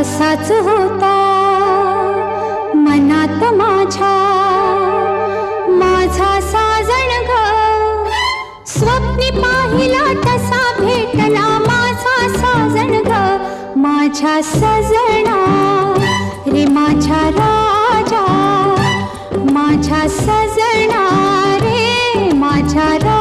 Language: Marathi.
असाच होता मनात माझ्या माझा साजण ग स्वप्नी पाहिला तसा भेटला माझा साजण ग माझ्या सजना रे माझ्या राजा माझ्या सजना रे माझ्या राजा